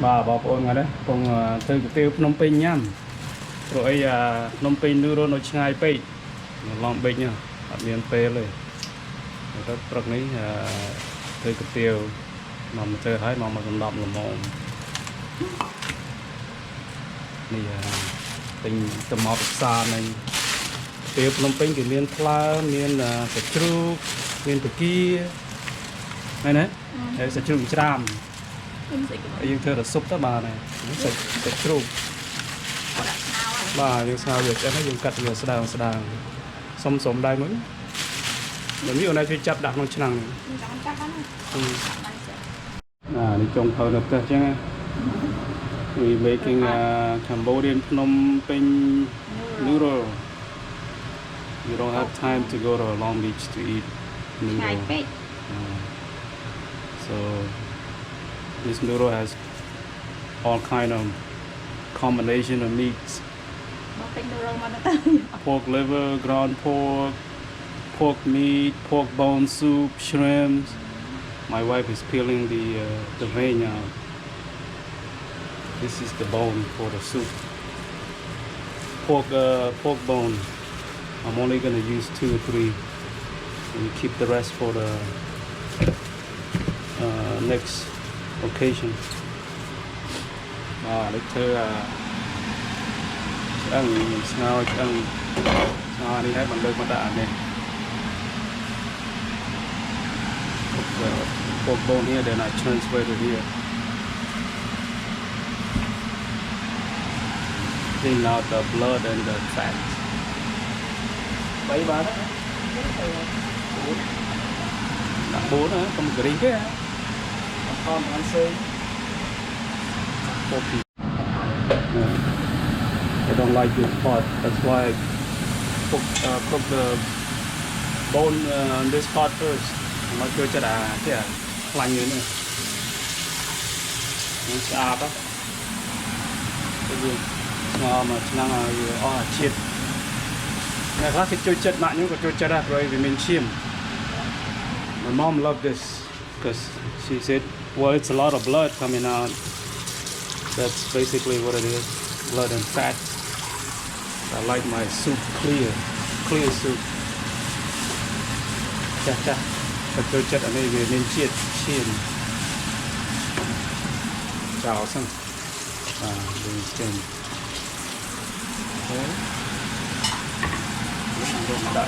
bà bảo ôn ngay đấy còn từ cái tiêu Phnom Penh nhám rồi Phnom Penh Noodle nó ngay pe lòng bệnh nha miền peเลยrất rất này từ cái tiêu mà mình chơi thấy mà còn đậm là mồm này tình tầm mọc xa này tiêu Phnom Penh cái miền pla miền sạch trúc miền từ kia này đấy sạch trúc tràm dương thưa là súp đó bà này sạch trúc bà dương sao giờ em thấy dương cắt giờ sờ xong sớm đây mới giống như này thì chặt đặt nó chăng đi trồng thờ được chứ we making Cambodian Phnom Penh Noodle. You don't have time to go to Long Beach to eat noodle. So this noodle has all kind of combination of meats. Pork liver, ground pork, pork meat, pork bone soup, shrimps. My wife is peeling the vein out. This is the bone for the soup. Pork bone. I'm only gonna use 2 or 3, and keep the rest for the next occasion. Later, now đi hết bằng đơn mà đã này. The pork bone here, then I transfer to here. Clean out the blood and the fat. Bảy ba đó. Đặt 4 hả? Còn một cái cái hả? Con ăn xơi. I don't like this part. That's why I cook the bone on this part first. Nó chưa cho đã thế à? Lạnh như này. Nó xa đó. Cái gì? Mà năng là chiết. Ngày khác thì chơi chất nặng nhưng có chơi chất đạt rồi vì mình chiêm. My mom loved this because she said, well, it's a lot of blood coming out. That's basically what it is, blood and fat. I like my soup clear soup. Cha. Tôi chất ở đây về nên chiên. Chào xong. Đường chiên. Đấy. Nó mà đã.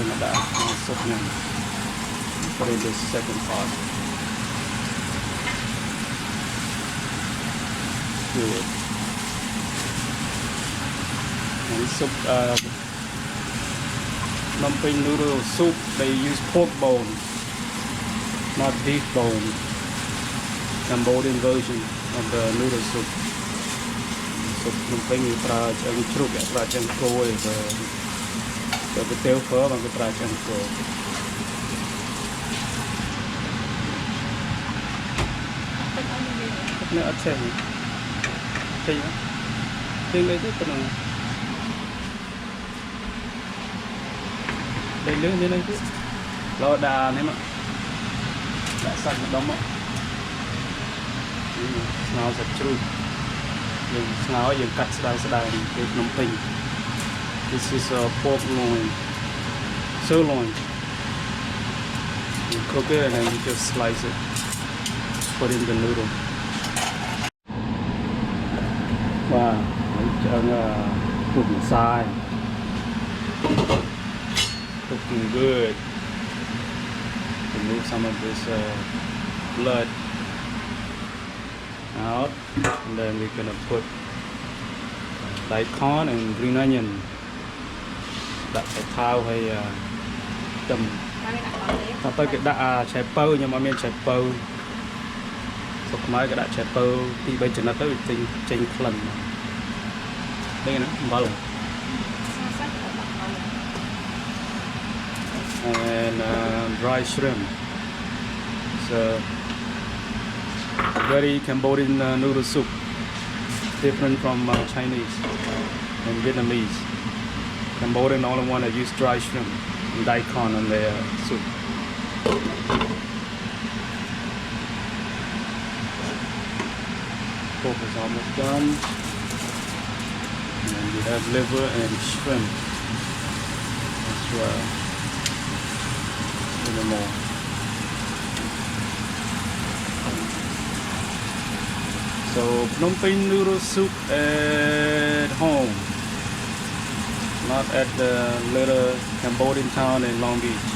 Nó đã. Nó sốt nhanh. Put in this second part. Good. And soup, Phnom Penh noodle soup, they use pork bone, not beef bone. Cambodian version of the noodle soup. Soup Phnom Penh you try chân trúc, try chân côi, the tail phở bằng cái try chân côi. Nó ở trên đây á, trên đây rất là đây lưới lên đây chứ, lo đà này mà đã sạch một đống á, nào sạch chui, nhưng nào giờ cắt sợi cái Phnom Penh. This is a pork loin, sirloin. You cook it and then you just slice it, put in the noodle. Wow, cooking side, cooking good. Remove some of this blood out, and then we're gonna put daikon and green onion. Đặt cái thao hay tầm. Ta tới cái đã chè pâu nhưng mà miền chè pâu. Sọc máy cái đã chè pâu thì bây giờ nó tới trình lần. Đây nó bao lần. And dry shrimp. So very Cambodian noodle soup, different from Chinese and Vietnamese. Cambodian only want to use dry shrimp and daikon on their soup. pork is almost done. And we have liver and shrimp as well. A little more. So Phnom Penh noodle soup at home, not at the little Cambodian town in Long Beach.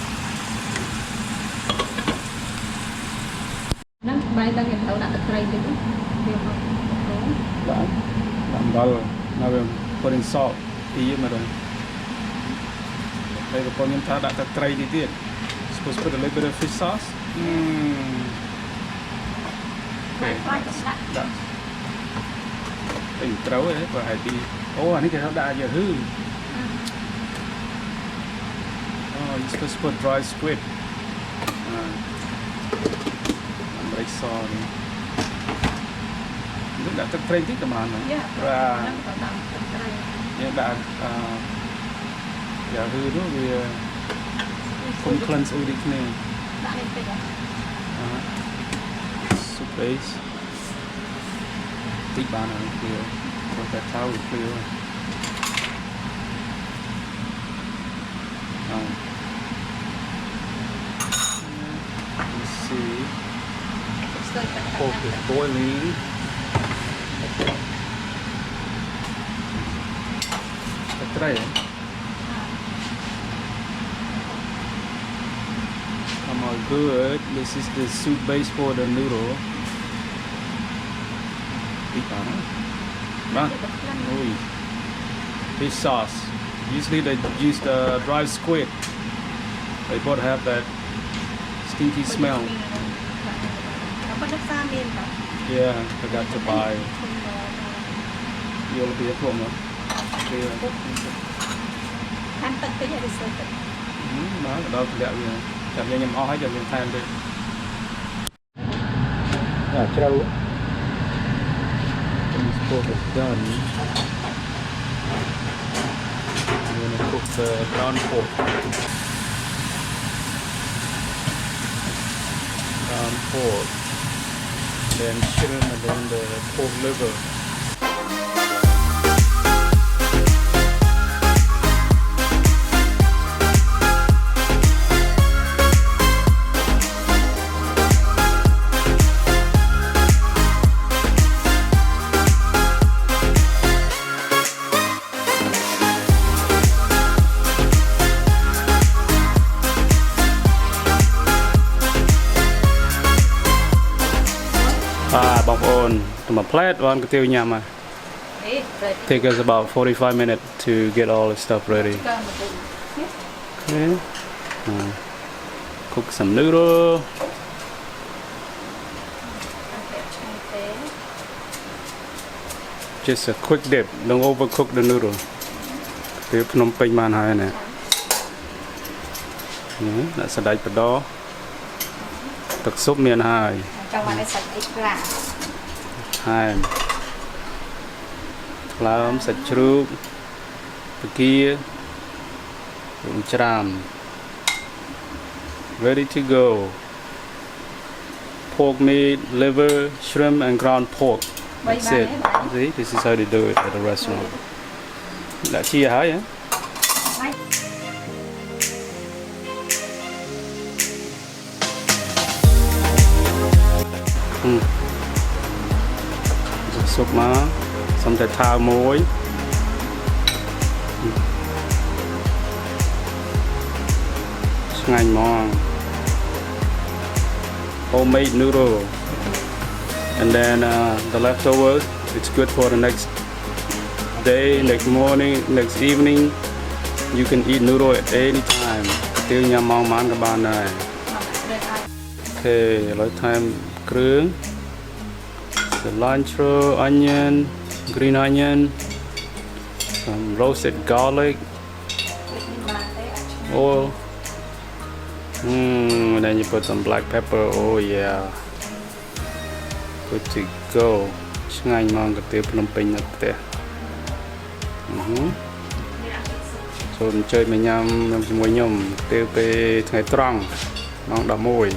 Now we're putting salt. Supposed to put a little bit of fish sauce. Okay, that's trâu ấy và hải đi. Anh ấy cái đa giờ hư. Oh, you're supposed to put dry squid. Lấy so đi. Nước đã tắc trây thích cả màn rồi. Và đã giờ hư đó vì không cleanse đi cái này. Soup base. Tích bán ở kia, có cái tháo được kia. Let's see. Pork is boiling. Try it. Come on, good. This is the soup base for the noodle. Fish sauce. Usually they use the dry squid. They both have that stinky smell. Yeah, forgot to buy. You'll be a problem. Đó là làm cho nhầm o hết rồi mình than đi. Trâu. This pork is done. I'm going to cook the ground pork. Ground pork, then shrimp, and then the pork liver. Bọc ôn, tụi mà plate one cái tiêu nhầm à. Take us about 45 minutes to get all the stuff ready. Okay. Cook some noodle. Just a quick dip. Don't overcook the noodle. Tiêu Phnom Penh man hai nè. Đã sẽ đáy vào đó. Thực súp miền hai. Hai. Làm sạch ruột. Kia. Chram. Ready to go. Pork meat, liver, shrimp, and ground pork. That's it. See, this is how they do it at a restaurant. Đã chia hả vậy? Súp má, xong rồi thao muối. Ngành mòn. Homemade noodle. And then the leftovers, it's good for the next day, next morning, next evening. You can eat noodle at any time. Tiêu nhà mong mán các bạn này. Okay, lấy thêm krương. Cilantro, onion, green onion, some roasted garlic, oil. And then you put some black pepper. Oh yeah, good to go. Ngay mong cái tiêu Phnom Penh nè tè. Rồi mình chơi với nhauជាមួយខ្ញុំtiêuពេលថ្ងៃត្រង់ម៉ោង 11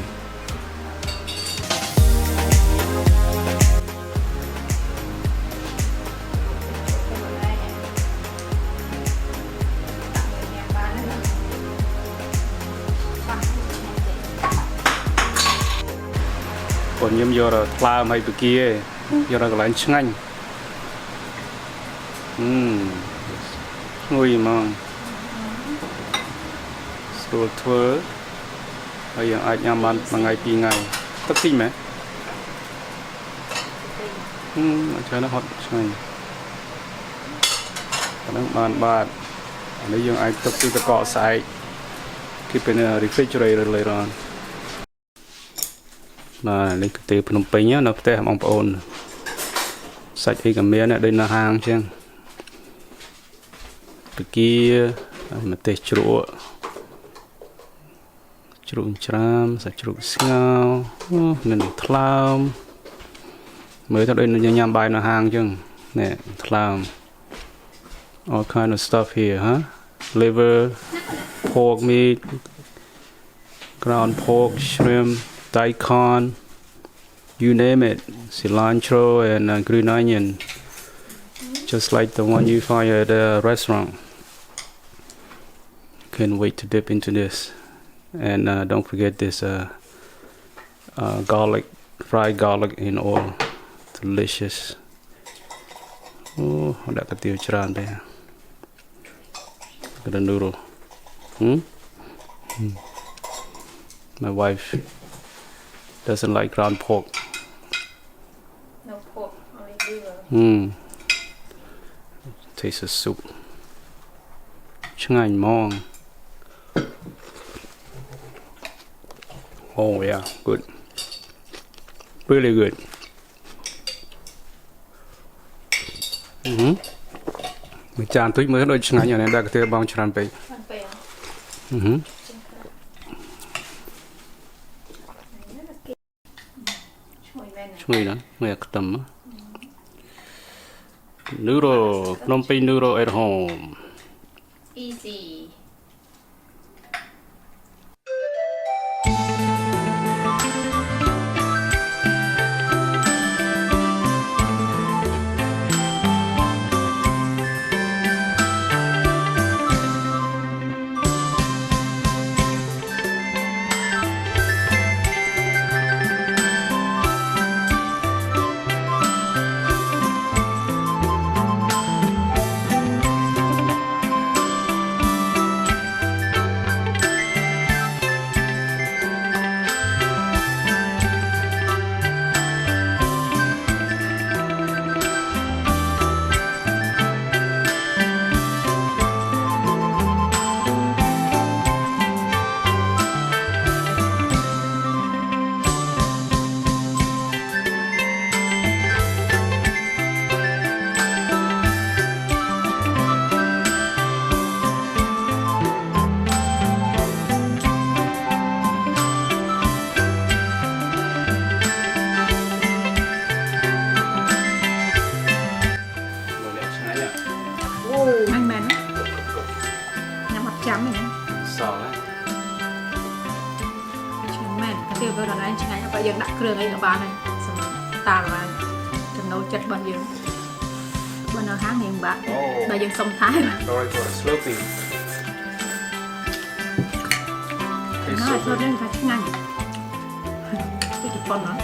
còn nhâm vô là pha hay bự kia vô là cái lạnh chanh ngồi mà rồi thưa bây giờ ai nhắm ăn mà ngày pi ngày tất tin mẹ cho nó hot chanh nó bàn nếu như ai tập từ cọ sải keep in a refrigerator later on mà lấy cái từ Phnom Penh nhá nó phải làm ổn sạch thì cái miếng này đây là hàng chứ cái kia mà tê chuột chram sạch chuột ngao nên tham mới tới đây nó nhằm bài là hàng chứ nè tham all kind of stuff here huh liver pork meat ground pork shrimp daikon you name it cilantro and green onion just like the one you find at a restaurant can't wait to dip into this and don't forget this garlic fried garlic in oil delicious oh ada ketiu ceran deh the noodle my wife doesn't like ground pork. No pork, only liver. Taste of soup. Chang mong. Oh yeah, good. Really good. Mình chán túi mới đôi chang này đã có thể bong chán bay. Chui đó, mẹ tầm noodle, Phnom Penh noodle at home. Easy. Anh mến nhằm mặt chấm này nhé. Sò đấy. Chấm mến, cái tiêu cơ là anh chẳng hạn bây giờ đặt đường ấy ở bàn này, xong ta là chấm nấu chất bao nhiêu, bao nhiêu tháng thì bạn, bây giờ xong thái mà. Rồi for sloping. Nó là thôi đến phải nhanh. Cái chụp con đó.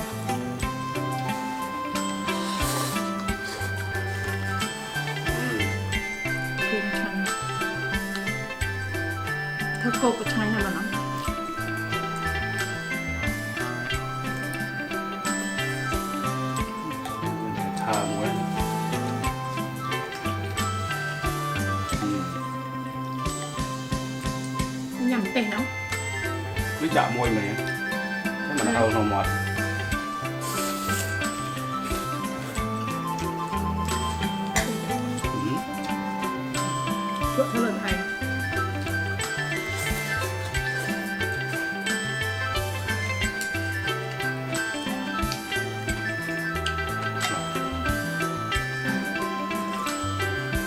Cô của China mà nó thả muối nhầm tên nó cứ chạm môi mình cái mà nó không mọt chuột nó lần hay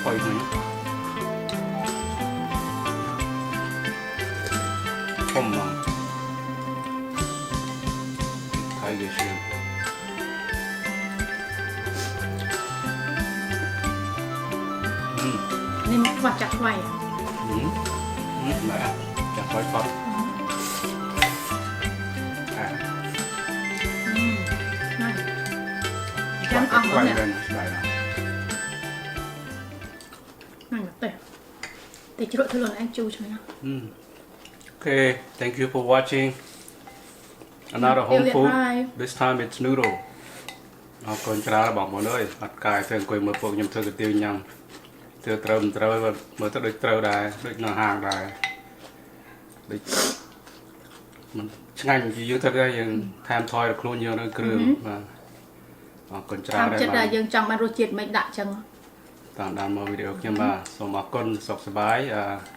quay này không mà thay cái gì nên quạt chặt quay à? Mẹ chặt quay phật quay nè. lên lại nào. Này mà tệ. Thì chế độ thử lần anh chu cho nhá. Okay, thank you for watching. Another Yêu home liệt food. hai. This time it's noodle. Con chả bảo mọi người bắt cài thường quay một cuộc nhầm thưa cái tiêu nhầm thưa trâu và mới tới được trâu đài được nó hàng đài được mình ngành gì dưới thật ra dừng tham thôi được luôn nhiều nơi cường và con chả Tham đây chất là mà dương trong ăn rô chiết mấy đại chân. tạm đàn mở video nhưng mà số mà con sọc sờ bái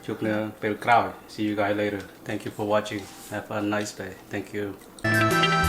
chụp nữa pel crowd. See you guys later. Thank you for watching. Have a nice day. Thank you.